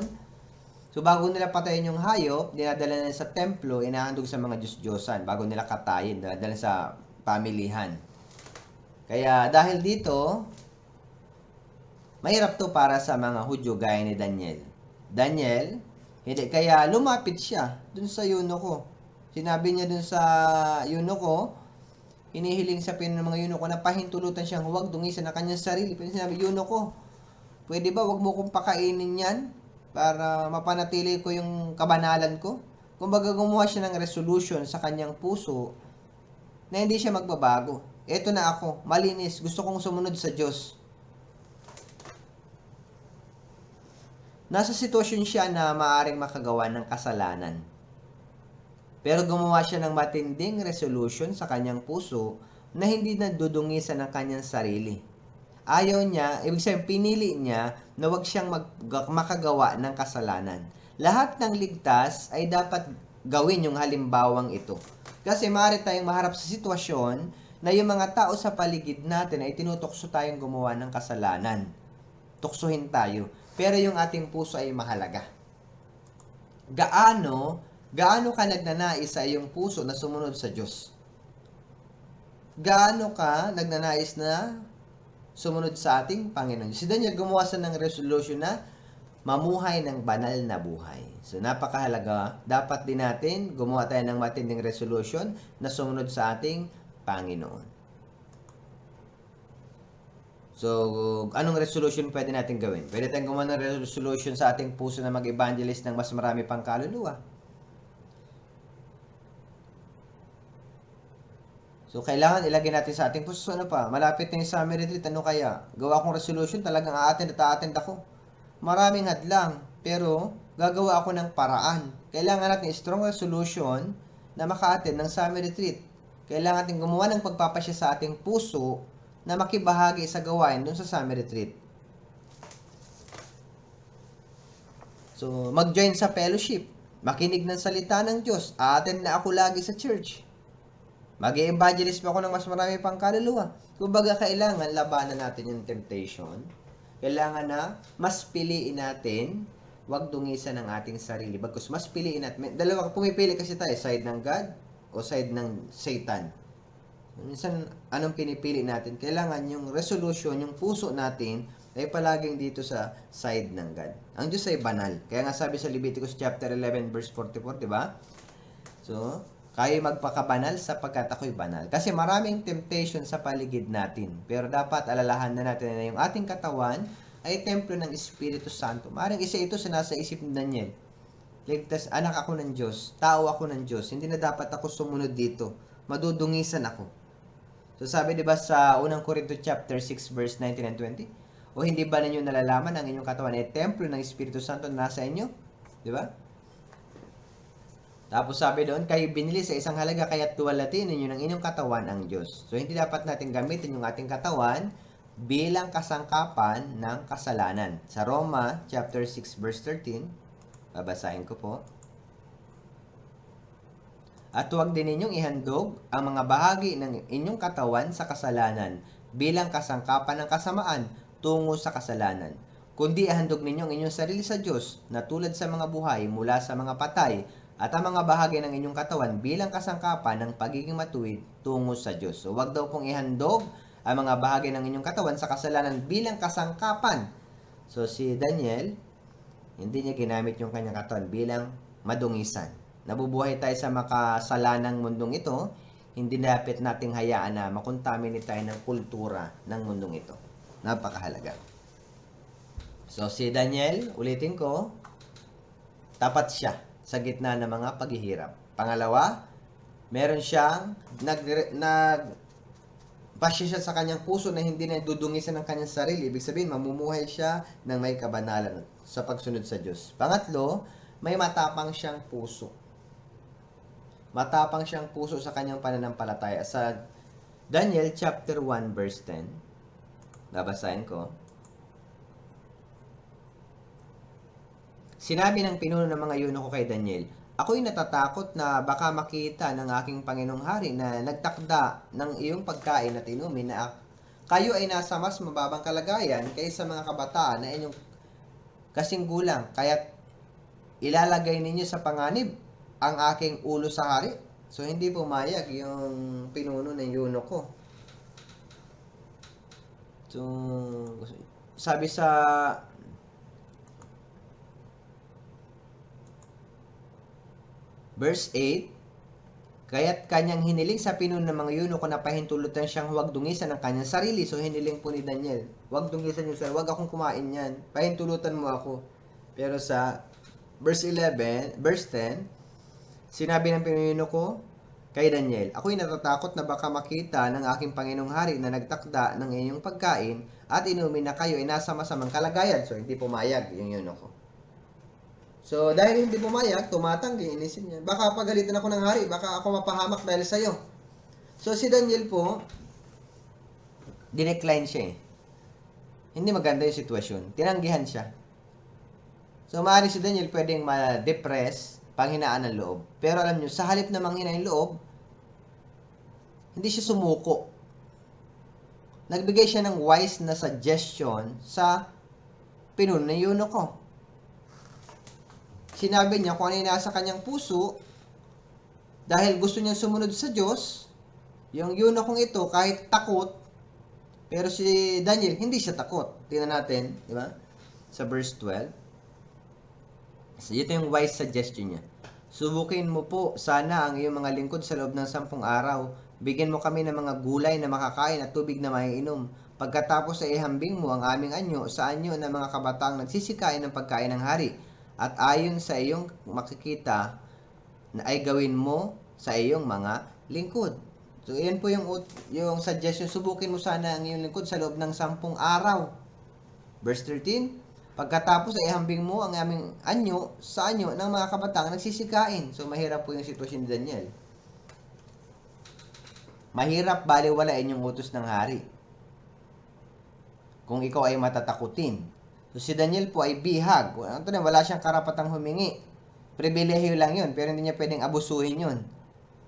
so bago nila patayin yung hayop, dinadala nila sa templo, inahandog sa mga Diyos-Diyosan. Bago nila katayin, dinadala sa pamilihan. Kaya dahil dito, mahirap to para sa mga Hudyo gaya ni Daniel. Daniel, hindi, kaya lumapit siya dun sa eunuko. Sinabi niya dun sa eunuko, hinihiling sa pinuno ng mga eunuko na pahintulutan siyang huwag dungisan ang kanyang sarili. Pero sinabi, eunuko, pwede ba wag mo kong pakainin yan para mapanatili ko yung kabanalan ko? Kumbaga gumawa siya ng resolution sa kanyang puso na hindi siya magbabago. Eto na ako, malinis, gusto kong sumunod sa Diyos. Nasa sitwasyon siya na maaaring makagawa ng kasalanan. Pero gumawa siya ng matinding resolution sa kanyang puso na hindi na dudungisan ang kanyang sarili. Ayaw niya, ibig sabihin pinili niya na wag siyang makagawa ng kasalanan. Lahat ng ligtas ay dapat gawin yung halimbawang ito. Kasi maaari tayong maharap sa sitwasyon na yung mga tao sa paligid natin ay tinutokso tayong gumawa ng kasalanan. Tuksuhin tayo. Pero yung ating puso ay mahalaga. Gaano ka nagnanais sa iyong puso na sumunod sa Diyos? Gaano ka nagnanais na sumunod sa ating Panginoon? Si Daniel gumawa siya ng resolution na mamuhay ng banal na buhay. So napakahalaga, dapat din natin gumawa tayo ng matinding resolution na sumunod sa ating Panginoon. So, anong resolution pwede natin gawin? Pwede tayong gumawa ng resolution sa ating puso na mag-evangelist ng mas marami pang kaluluwa. So, kailangan ilagay natin sa ating puso. Ano pa? Malapit na yung summer retreat. Ano kaya? Gawa kong resolution. Talagang a-attend at a-attend ako. Maraming hadlang. Pero, gagawa ako ng paraan. Kailangan natin strong resolution na maka-attend ng summer retreat. Kailangan natin gumawa ng pagpapasya sa ating puso na makibahagi sa gawain dun sa summer retreat. So, mag-join sa fellowship. Makinig ng salita ng Diyos. A-attend na ako lagi sa church. Mag-i-evangelist pa ako ng mas marami pang kaluluwa. Kumbaga, kailangan labanan natin yung temptation. Kailangan na mas piliin natin, wag dungisan ng ating sarili. Bagkus mas piliin natin. Dalawa, pumipili kasi tayo, side ng God o side ng Satan. Minsan, anong pinipili natin? Kailangan yung resolution, yung puso natin, ay palaging dito sa side ng God. Ang Diyos ay banal. Kaya nga sabi sa Leviticus chapter 11 verse 44, di ba? So, kayo magpakabanal sapagkat ako'y banal. Kasi maraming temptation sa paligid natin. Pero dapat alalahanan natin na yung ating katawan ay templo ng Espiritu Santo. Maring isa ito sa nasa isip ni Daniel. Ligtas, anak ako ng Diyos. Tao ako ng Diyos. Hindi na dapat ako sumunod dito. Madudungisan ako. So sabi diba sa unang Korinto chapter 6 verse 19 and 20? O hindi ba ninyo nalalaman ang inyong katawan ay templo ng Espiritu Santo na nasa inyo? Diba? Tapos sabi doon, kayo binili sa isang halaga kaya't tuwalatin ninyo ng inyong katawan ang Diyos. So hindi dapat natin gamitin yung ating katawan bilang kasangkapan ng kasalanan. Sa Roma chapter 6 verse 13, babasahin ko po. At huwag din ninyong ihandog ang mga bahagi ng inyong katawan sa kasalanan bilang kasangkapan ng kasamaan tungo sa kasalanan. Kundi ihandog ninyo ang inyong sarili sa Diyos na tulad sa mga buhay mula sa mga patay at ang mga bahagi ng inyong katawan bilang kasangkapan ng pagiging matuwid tungo sa Diyos. So huwag daw pong ihandog ang mga bahagi ng inyong katawan sa kasalanan bilang kasangkapan. So si Daniel, hindi niya ginamit yung kanyang katawan bilang madungisan. Nabubuhay tayo sa makasalanang mundong ito, hindi dapat nating hayaan na makontaminate tayo ng kultura ng mundong ito. Napakahalaga. So si Daniel, ulitin ko, tapat siya sa gitna ng mga paghihirap. Pangalawa, meron siyang pasya siya sa kanyang puso na hindi na dudungisan ng kanyang sarili. Ibig sabihin, mamumuhay siya ng may kabanalan sa pagsunod sa Diyos. Pangatlo, may matapang siyang puso. Matapang siyang puso sa kanyang pananampalataya. Sa Daniel chapter 1 verse 10, babasahin ko. Sinabi ng pinuno ng mga eunuko kay Daniel, ako'y natatakot na baka makita ng aking Panginoong Hari na nagtakda ng iyong pagkain at inumin na kayo ay nasa mas mababang kalagayan kaysa mga kabataan na inyong kasing gulang. Kaya't ilalagay ninyo sa panganib ang aking ulo sa hari. So, hindi pumayag yung pinuno ng eunuko. So, sabi sa verse 8, kaya't kanyang hiniling sa pinuno ng mga eunuko na pahintulutan siyang huwag dungisan ng kanyang sarili. So, hiniling po ni Daniel, huwag dungisan yung sarili, huwag akong kumain yan, pahintulutan mo ako. Pero sa verse 10, sinabi ng pinuno ko kay Daniel, ako'y natatakot na baka makita ng aking Panginoong Hari na nagtakda ng inyong pagkain at inumin na kayo ay nasa masamang kalagayan. So, hindi pumayag yung eunuko. So, dahil hindi pumayag, tumatanggi, inisip niya, baka pagalitan ako ng hari, baka ako mapahamak dahil sa'yo. So, si Daniel po, dinecline siya eh. Hindi maganda yung sitwasyon. Tinanggihan siya. So, maaari si Daniel pwedeng ma-depress, panghinaan ng loob. Pero alam nyo, sa halip na manghina yung loob, hindi siya sumuko. Nagbigay siya ng wise na suggestion sa pinuno ng eunuko. Sinabi niya kung ano yung nasa kanyang puso, dahil gusto niyang sumunod sa Diyos, yung eunuchong ito, kahit takot, pero si Daniel, hindi siya takot. Tingnan natin, di ba? Sa verse 12. So, ito yung wise suggestion niya. Subukin mo po sana ang iyong mga lingkod sa loob ng 10 araw. Bigyan mo kami ng mga gulay na makakain at tubig na maiinom. Pagkatapos ay ihambing mo ang aming anyo sa anyo ng mga kabataang nagsisikain ng pagkain ng hari. At ayon sa iyong makikita na ay gawin mo sa iyong mga lingkod. So, iyan po yung suggestion. Subukin mo sana ang iyong lingkod sa loob ng 10 araw. Verse 13, pagkatapos ay ihambing mo ang aming anyo sa anyo ng mga kabataang nagsisikain. So, mahirap po yung sitwasyon ni Daniel. Mahirap baliwalain yung utos ng hari. Kung ikaw ay matatakutin. So, si Daniel po ay bihag. Wala siyang karapatang humingi. Pribilehiyo lang yun, pero hindi niya pwedeng abusuhin yun.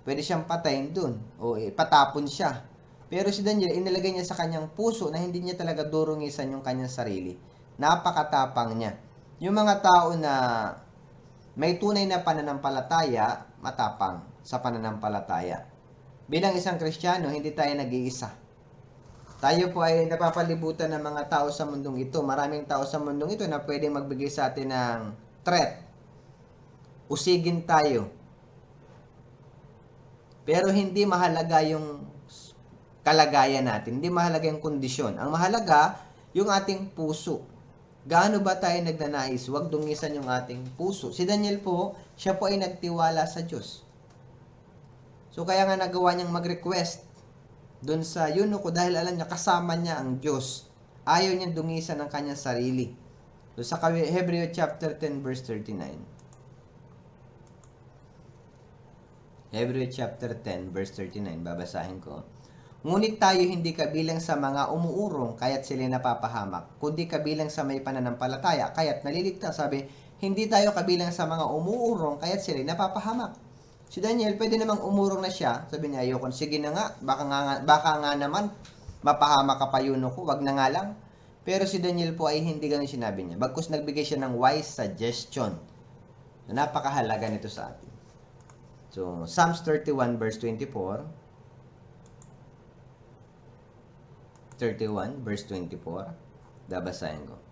Pwede siyang patayin dun, o patapon siya. Pero si Daniel, inilagay niya sa kanyang puso na hindi niya talaga durungisan yung kanyang sarili. Napakatapang niya. Yung mga tao na may tunay na pananampalataya, matapang sa pananampalataya. Bilang isang Kristiyano, hindi tayo nag-iisa. Tayo po ay napapalibutan ng mga tao sa mundong ito. Maraming tao sa mundong ito na pwedeng magbigay sa atin ng threat. Usigin tayo. Pero hindi mahalaga yung kalagayan natin. Hindi mahalaga yung kondisyon. Ang mahalaga, yung ating puso. Gaano ba tayo nagnanais? Huwag dungisan yung ating puso. Si Daniel po, siya po ay nagtiwala sa Diyos. So kaya nga nagawa niyang mag-request doon sa eunuko dahil alam niya kasama niya ang Diyos. Ayaw niya dungisan ng kanyang sarili. So sa Hebreo chapter 10 verse 39. Hebreo chapter 10 verse 39, babasahin ko. Ngunit tayo hindi kabilang sa mga umuurong kaya't sila napapahamak, kundi kabilang sa may pananampalataya kaya't naliligtas. Sabi, hindi tayo kabilang sa mga umuurong kaya't sila napapahamak. Si Daniel, pwede namang umurong na siya. Sabi niya, ayoko, sige na nga, baka nga naman, mapahama ka pa eunuko, wag na nga lang. Pero si Daniel po ay hindi ganun sinabi niya. Bagkus nagbigay siya ng wise suggestion. So, napakahalaga nito sa atin. So, Psalms 31 verse 24. 31 verse 24. Babasahin ko.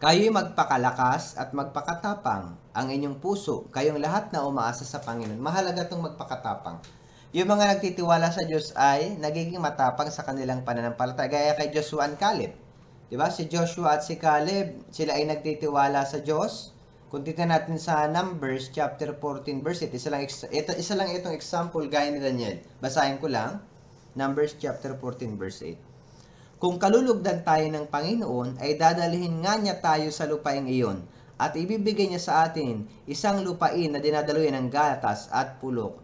Kayo'y magpakalakas at magpakatapang ang inyong puso, kayong lahat na umaasa sa Panginoon. Mahalaga itong magpakatapang. Yung mga nagtitiwala sa Diyos ay nagiging matapang sa kanilang pananampalataya. Gaya kay Joshua at Caleb. Diba? Si Joshua at si Caleb, sila ay nagtitiwala sa Diyos. Kung titignan natin sa Numbers chapter 14 verse 8, isa lang itong example gaya ni Daniel. Basahin ko lang. Numbers chapter 14 verse 8. Kung kalulugdan tayo ng Panginoon, ay dadalhin nga niya tayo sa lupaing iyon, at ibibigay niya sa atin isang lupain na dinadaluyan ng gatas at pulot.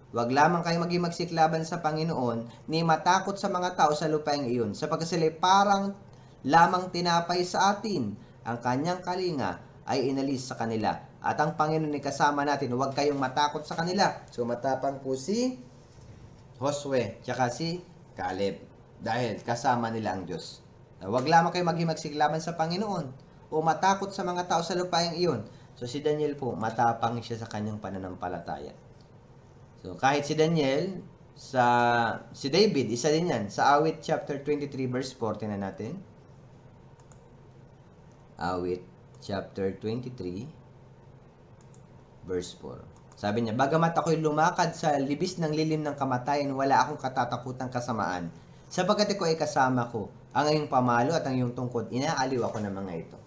Huwag lamang kayo maging magsiklaban sa Panginoon, ni matakot sa mga tao sa lupaing iyon, sapagkat sila parang lamang tinapay sa atin. Ang kanyang kalinga ay inalis sa kanila. At ang Panginoon ay kasama natin, huwag kayong matakot sa kanila. So matapang po si Josue, tsaka si Caleb. Dahil kasama nila ang Diyos. Huwag lamang kayo maging magsiklaban sa Panginoon o matakot sa mga tao sa lupaing iyon. So si Daniel po, matapang siya sa kanyang pananampalataya. So kahit si Daniel, si David, isa din yan. Sa Awit chapter 23 verse 14 na natin. Awit chapter 23 verse 4. Sabi niya, bagamat ako'y lumakad sa libis ng lilim ng kamatayan, wala akong katatakutang kasamaan. Sapagkat ikaw ay kasama ko, ang iyong pamalo at ang iyong tungkod, inaaliw ako ng mga ito.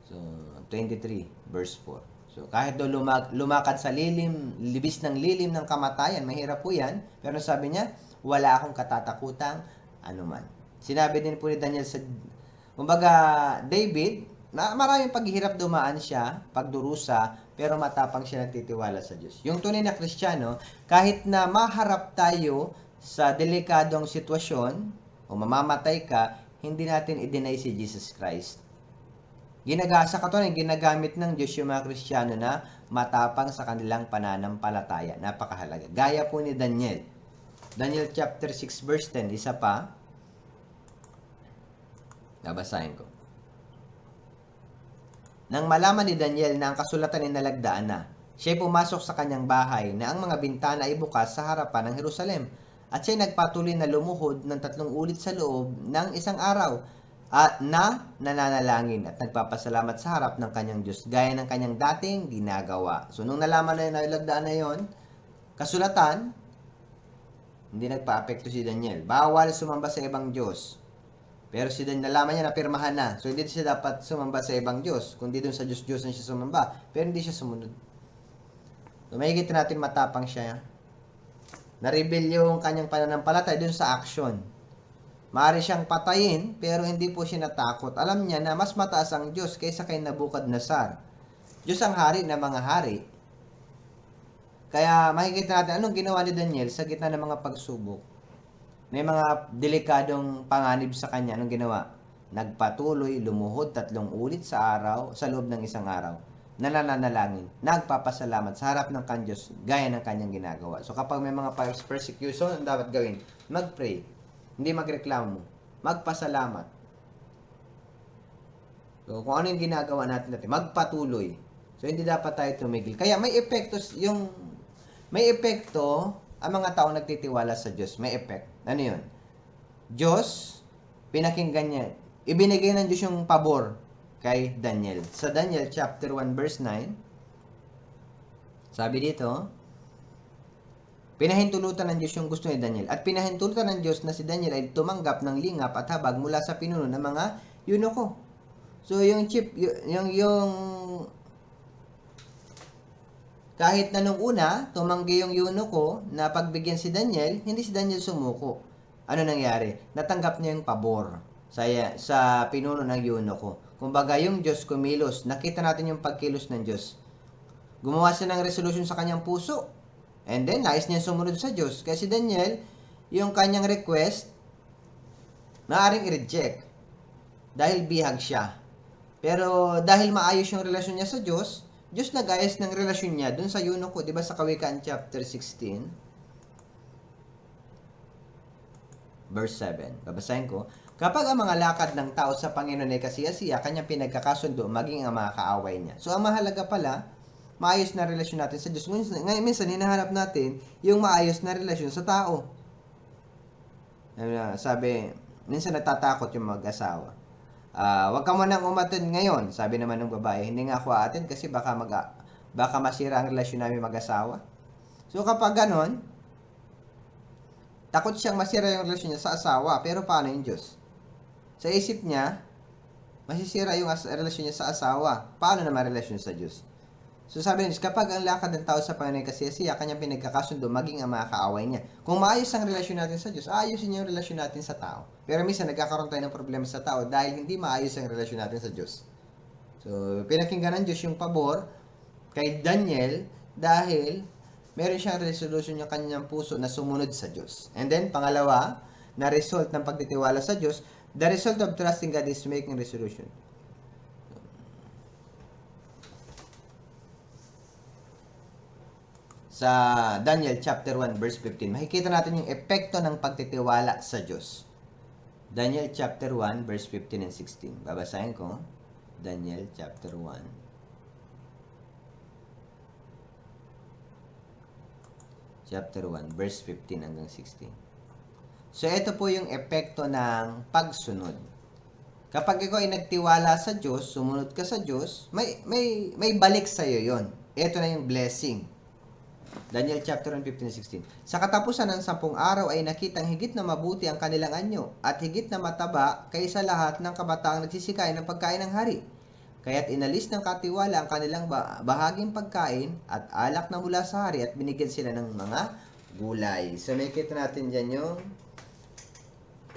So, 23 verse 4. So, kahit daw lumakad sa libis ng lilim ng kamatayan, mahirap po yan, pero sabi niya, wala akong katatakutang anuman. Sinabi din po ni Daniel sa, kumbaga, David, na maraming paghihirap dumaan siya, pagdurusa, pero matapang siya nagtitiwala sa Diyos. Yung tunay na Kristiyano, kahit na maharap tayo sa delikadong sitwasyon, o mamamatay ka, hindi natin i-deny si Jesus Christ. Sa katunayan, ginagamit ng Diyos yung mga Kristiyano na matapang sa kanilang pananampalataya. Napakahalaga. Gaya po ni Daniel. Daniel chapter 6 verse 10, isa pa. Nabasahin ko. Nang malaman ni Daniel na ang kasulatan ay nalagdaan na, siya'y pumasok sa kanyang bahay na ang mga bintana ay bukas sa harapan ng Jerusalem. At siya'y nagpatuloy na lumuhod ng 3 ulit sa loob ng isang araw at nananalangin at nagpapasalamat sa harap ng kanyang Diyos gaya ng kanyang dating ginagawa. So, nung nalaman na nalagdaan na yon, kasulatan, hindi nagpa-apekto si Daniel. Bawal sumamba sa ibang Diyos. Pero si Daniel, nalaman niya na pirmahan na. So, hindi siya dapat sumamba sa ibang Diyos. Kundi doon sa Diyos na siya sumamba. Pero hindi siya sumunod. So, makikita natin matapang siya. Na-reveal yung kanyang pananampalataya doon sa action. Maaari siyang patayin, pero hindi po siya natakot. Alam niya na mas mataas ang Diyos kaysa kay Nabukadnezar. Diyos ang hari ng mga hari. Kaya makikita natin anong ginawa ni Daniel sa gitna ng mga pagsubok. May mga delikadong panganib sa kanya. Anong ginawa? Nagpatuloy, lumuhod 3 ulit sa araw, sa loob ng isang araw. Nananalangin, nagpapasalamat sa harap ng Diyos, gaya ng kanyang ginagawa. So kapag may mga persecution, ang dapat gawin? Mag-pray. Hindi magreklamo. Magpasalamat. So kung ano yung ginagawa natin, magpatuloy. So hindi dapat tayo tumigil. Kaya may epekto ang mga taong nagtitiwala sa Diyos. May effect. Ano yun? Diyos, pinakinggan niya. Ibinigay ng Diyos yung pabor kay Daniel. Sa Daniel chapter 1 verse 9, sabi dito, pinahintulutan ng Diyos yung gusto ni Daniel. At pinahintulutan ng Diyos na si Daniel ay tumanggap ng lingap at habag mula sa pinuno ng mga eunuko. So yung kahit na nung una, tumanggi yung eunuko na pagbigyan si Daniel, hindi si Daniel sumuko. Ano nangyari? Natanggap niya yung pabor sa pinuno ng eunuko. Kumbaga, yung Diyos kumilos. Nakita natin yung pagkilos ng Diyos. Gumawa siya ng resolution sa kanyang puso. And then, nais niya sumunod sa Diyos. Kaya si Daniel, yung kanyang request, maaaring i-reject. Dahil bihag siya. Pero dahil maayos yung relasyon niya sa Diyos, Diyos nag-ayos ng relasyon niya dun sa eunuko, di ba sa Kawikaan chapter 16, verse 7. Babasahin ko. Kapag ang mga lakad ng tao sa Panginoon ay kasiyasiya, kanyang pinagkakasundo, maging ang mga kaaway niya. So, ang mahalaga pala, maayos na relasyon natin sa Diyos. Ngayon, minsan, hinahanap natin yung maayos na relasyon sa tao. Sabi, minsan natatakot yung mag-asawa. Wag ka mo nang umattend ngayon, sabi naman ng babae. Hindi nga ako attend kasi baka masira ang relasyon namin mag-asawa. So kapag ganon, takot siyang masira yung relasyon niya sa asawa. Pero paano yung Diyos? Sa isip niya, masisira yung relasyon niya sa asawa. Paano naman relasyon sa Diyos? So sabi niya, kapag ang lakad ng tao sa Panginoon kasi siya, kanyang pinagkakasundo, maging ang mga kaaway niya. Kung maayos ang relasyon natin sa Diyos, ayusin niya yung relasyon natin sa tao. Pero minsan nagkakaroon tayo ng problema sa tao dahil hindi maayos ang relasyon natin sa Diyos. So, pinakinggan ng Diyos yung pabor kay Daniel dahil meron siyang resolution yung kanyang puso na sumunod sa Diyos. And then, pangalawa, na result ng pagtitiwala sa Diyos, the result of trusting God is making resolution. Sa Daniel chapter 1 verse 15, makikita natin yung epekto ng pagtitiwala sa Diyos. Daniel chapter 1 verse 15 and 16. Babasahin ko. Daniel chapter 1. Chapter 1 verse 15 hanggang 16. So ito po yung epekto ng pagsunod. Kapag ikaw ay nagtiwala sa Diyos, sumunod ka sa Diyos, may balik sa iyo 'yon. Ito na yung blessing. Daniel chapter 1, 15-16. Sa katapusan ng 10 araw ay nakitang higit na mabuti ang kanilang anyo at higit na mataba kaysa lahat ng kabataang nagsisikay ng pagkain ng hari. Kaya't inalis ng katiwala ang kanilang bahaging pagkain at alak na mula sa hari at binigyan sila ng mga gulay. So nakikita natin dyan yung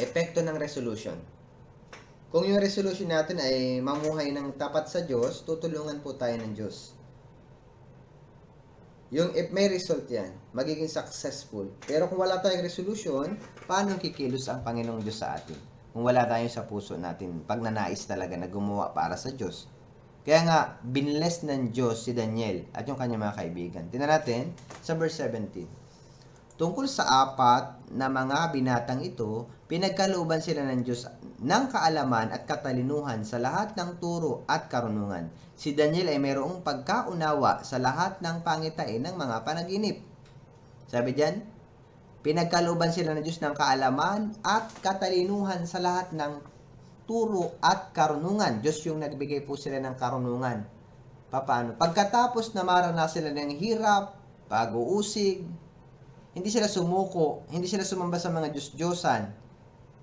epekto ng resolution. Kung yung resolution natin ay mamuhay ng tapat sa Diyos, tutulungan po tayo ng Diyos. If may result yan, magiging successful. Pero kung wala tayong resolution, paano kikilos ang Panginoong Diyos sa atin? Kung wala tayong sa puso natin, pagnanais talaga na gumawa para sa Diyos. Kaya nga, binless ng Diyos si Daniel at yung kanyang mga kaibigan. Tingnan natin sa verse 17. Tungkol sa apat na mga binatang ito, pinagkalooban sila ng Diyos ng kaalaman at katalinuhan sa lahat ng turo at karunungan. Si Daniel ay mayroong pagkaunawa sa lahat ng pangitain ng mga panaginip. Sabi diyan, pinagkalooban sila ng Diyos ng kaalaman at katalinuhan sa lahat ng turo at karunungan. Diyos yung nagbigay po sila ng karunungan. Paano? Pagkatapos na maranasan sila ng hirap, pag-uusig, hindi sila sumuko, hindi sila sumamba sa mga Diyos-Diyosan.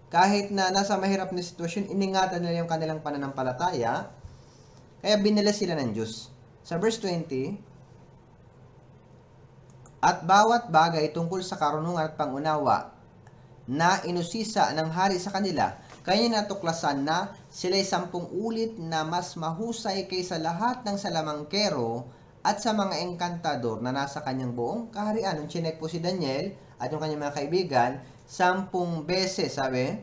Kahit na nasa mahirap na sitwasyon, iningatan nila yung kanilang pananampalataya, kaya binila sila ng Diyos. Sa verse 20, at bawat bagay tungkol sa karunungan at pangunawa na inusisa ng hari sa kanila, kanya natuklasan na sila'y 10 ulit na mas mahusay kaysa lahat ng salamangkero at sa mga engkantador na nasa kanyang buong kaharian. Nung chinek po si Daniel at yung kanyang mga kaibigan, 10 beses, sabi,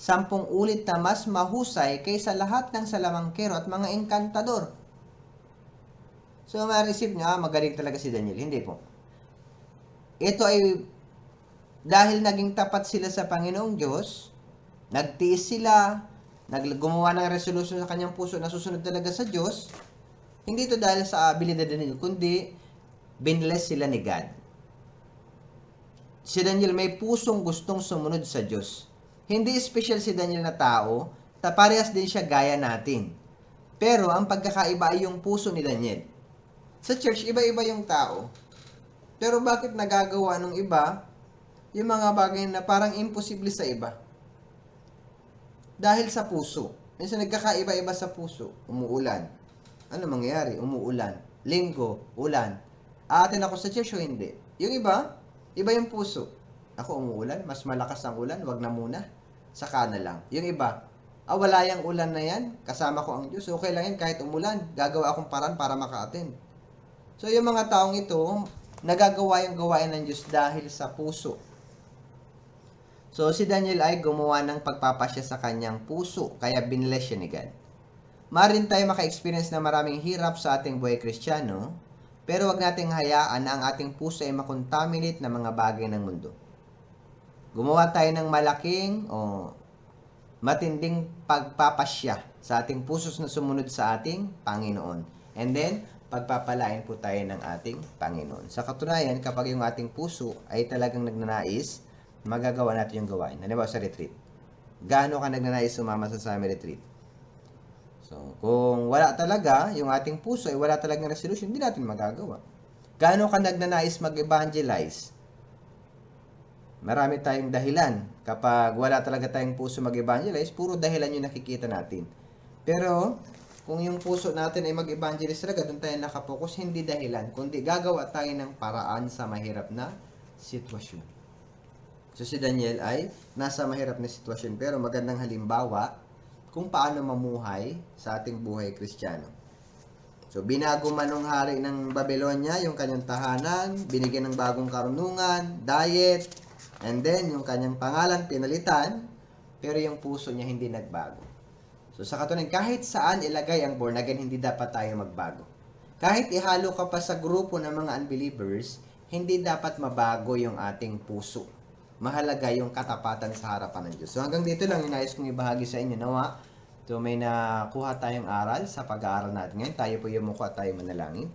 10 ulit na mas mahusay kaysa lahat ng salamangkero at mga engkantador. So, ma-receive nyo, magaling talaga si Daniel. Hindi po. Ito ay dahil naging tapat sila sa Panginoong Diyos, nagtiis sila, gumawa ng resolution sa kanyang puso na susunod talaga sa Diyos. Hindi ito dahil sa abilidad nila, kundi binless sila ni God. Si Daniel may pusong gustong sumunod sa Diyos. Hindi special si Daniel na tao, parehas din siya gaya natin. Pero ang pagkakaiba ay yung puso ni Daniel. Sa church, iba-iba yung tao. Pero bakit nagagawa ng iba yung mga bagay na parang imposible sa iba? Dahil sa puso. Minsan nagkakaiba-iba sa puso. Umuulan. Ano mangyayari? Umuulan. Linggo, ulan. Aatin ako sa church o hindi? Yung iba yung puso. Ako umuulan, mas malakas ang ulan, wag na muna. Saka na lang. Yung iba, wala yung ulan na yan, kasama ko ang Diyos. Okay lang yan, kahit umulan, gagawa akong paraan para maka-attend. So yung mga taong ito, nagagawa yung gawain ng Diyos dahil sa puso. So si Daniel ay gumawa ng pagpapasya sa kanyang puso, kaya binless siya ni God. Maaaring tayo maka-experience na maraming hirap sa ating buhay Kristiyano, pero wag nating hayaan na ang ating puso ay makontaminate ng mga bagay ng mundo. Gumawa tayo ng malaking o matinding pagpapasya sa ating puso na sumunod sa ating Panginoon. And then, pagpapalain po tayo ng ating Panginoon. Sa katunayan, kapag yung ating puso ay talagang nagnanais, magagawa natin yung gawain. Halimbawa sa retreat. Gaano ka nagnanais sumama sa summer retreat? So, kung wala talaga, yung ating puso ay wala talagang resolution, hindi natin magagawa. Gaano ka nagnanais mag-evangelize? Marami tayong dahilan. Kapag wala talaga tayong puso mag-evangelize, puro dahilan yung nakikita natin. Pero, kung yung puso natin ay mag-evangelist talaga, doon tayo nakapokus, hindi dahilan, kundi gagawa tayo ng paraan sa mahirap na sitwasyon. So si Daniel ay nasa mahirap na sitwasyon, pero magandang halimbawa kung paano mamuhay sa ating buhay Kristiyano. So binago man ng hari ng Babylonia yung kanyang tahanan, binigyan ng bagong karunungan, diet, and then yung kanyang pangalan pinalitan, pero yung puso niya hindi nagbago. So sa katunayan, kahit saan ilagay ang born again, hindi dapat tayo magbago. Kahit ihalo ka pa sa grupo ng mga unbelievers, hindi dapat mabago yung ating puso. Mahalaga yung katapatan sa harapan ng Diyos. So hanggang dito lang yung nais kong ibahagi sa inyo. Nawa, so may nakuha tayong aral sa pag-aaral natin ngayon. Tayo po yumuko at tayo manalangin.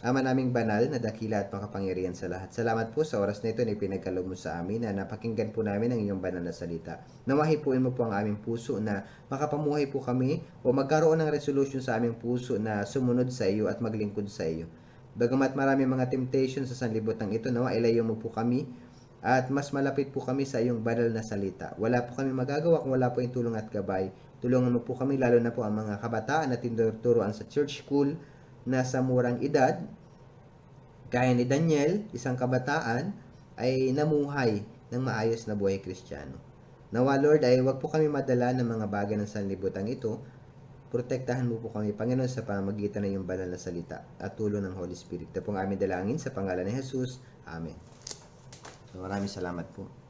Ama naming banal na dakila at makapangyarihan sa lahat. Salamat po sa oras na ito na ipinagkaloob mo sa amin na napakinggan po namin ang iyong banal na salita. Nawahipuin mo po ang aming puso na makapamuhay po kami o magkaroon ng resolution sa aming puso na sumunod sa iyo at maglingkod sa iyo. Bagamat marami mga temptation sa sanlibutan ito, nawa ilayo mo po kami at mas malapit po kami sa iyong banal na salita. Wala po kami magagawa kung wala po yung tulong at gabay. Tulungan mo po kami, lalo na po ang mga kabataan na tinuturuan sa church school na sa murang edad, gaya ni Daniel, isang kabataan, ay namuhay ng maayos na buhay Kristiyano. Nawa Lord ay wag po kami madala ng mga bagay ng sanlibutan ito. Protektahan mo po kami, Panginoon, sa pamamagitan ng iyong banal na salita at tulong ng Holy Spirit. Ito pong aming dalangin sa pangalan ni Jesus. Amen. So, maraming salamat po.